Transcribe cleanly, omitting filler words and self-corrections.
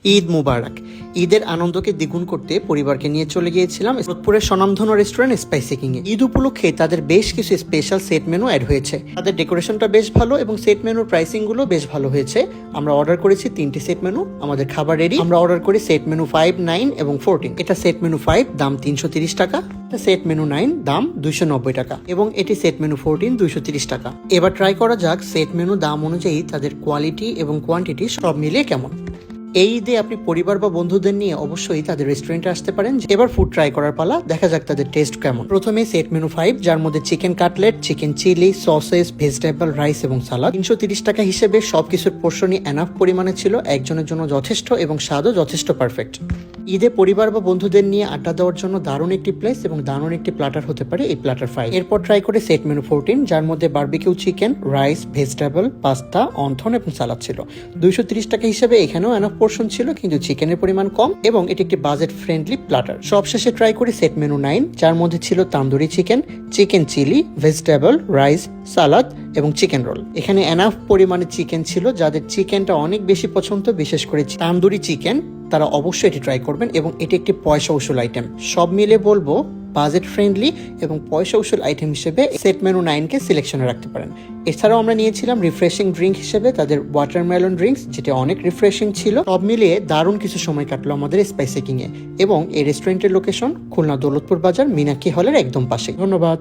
ঈদ মুবারক। ঈদের আনন্দকে দ্বিগুণ করতে পরিবারকে নিয়ে চলে গিয়েছিলাম সোদপুরের স্বনামধন্য রেস্টুরেন্ট স্পাইসি কিং এ। ঈদ উপলক্ষে তাদের বেশ কিছু স্পেশাল সেট মেনু অ্যাড হয়েছে। তাদের ডেকোরেশনটা বেশ ভালো এবং সেট মেনুর প্রাইসিং গুলো বেশ ভালো হয়েছে। আমরা অর্ডার করেছি 3টি সেট মেনু, আমাদের খাবার রেডি। আমরা অর্ডার করি সেট মেনু 5, 9 এবং 14। এটা সেট মেনু 5 দাম 330 টাকা, এটা সেট মেনু 9 দাম 290 টাকা এবং এটি সেট মেনু 14 230 টাকা। এবার ট্রাই করা যাক সেট মেনু দাম অনুযায়ী তাদের কোয়ালিটি এবং কোয়ান্টিটি সব মিলিয়ে কেমন। এই ঈদে আপনি পরিবার বা বন্ধুদের নিয়ে অবশ্যই তাদের রেস্টুরেন্টে আসতে পারেন। এবার ফুড ট্রাই করার পালা, দেখা যাক তাদের টেস্ট কেমন। প্রথমে সেট মেনু 5, যার মধ্যে chicken cutlet, chicken chilli, sausages, vegetable, rice এবং সালাদ। 330 টাকা হিসেবে সবকিছুর পোর্শনই এনাফ পরিমাণে ছিল, একজনের জন্য যথেষ্ট এবং স্বাদও যথেষ্ট পারফেক্ট। ঈদে পরিবার বা বন্ধুদের নিয়ে আড্ডা দেওয়ার জন্য দারুণ একটি প্লেস এবং দারুণ একটি প্ল্যাটার হতে পারে এই প্ল্যাটার 5। এরপর ট্রাই করে সেট মেনু 14, যার মধ্যে barbecue chicken, rice, vegetable, pasta, wonton এবং সালাদ ছিল। 230 টাকা হিসেবে এখানেও এনাফ পোর্শন ছিল, কিন্তু চিকেনের পরিমাণ কম এবং এটি একটি বাজেট ফ্রেন্ডলি প্ল্যাটার। সবশেষে ট্রাই করি সেট মেনু 9, যার মধ্যে ছিল tandoori chicken, chicken chilli, vegetable, rice, salad এবং চিকেন রোল। এখানে এনাফ পরিমাণে চিকেন ছিল, যাদের চিকেনটা অনেক বেশি পছন্দ, বিশেষ করে তান্দুরি চিকেন, তারা অবশ্যই এটি ট্রাই করবেন এবং এটি একটি পয়সা উসুল আইটেম। সব মিলে বলবো বাজেট ফ্রেন্ডলি এবং পয়সা উসুল আইটেম হিসেবে সেট মেনু 9কে সিলেকশনে রাখতে পারেন। এছাড়াও আমরা নিয়েছিলাম রিফ্রেশিং ড্রিঙ্ক হিসেবে তাদের ওয়াটারমেলন ড্রিঙ্কস, যেটা অনেক রিফ্রেশিং ছিল। সব মিলিয়ে দারুণ কিছু সময় কাটলো আমাদের স্পাইসি কিং এ এবং এই রেস্টুরেন্টের লোকেশন খুলনা দৌলতপুর বাজার মিনাক্ষী হলের একদম পাশে। ধন্যবাদ।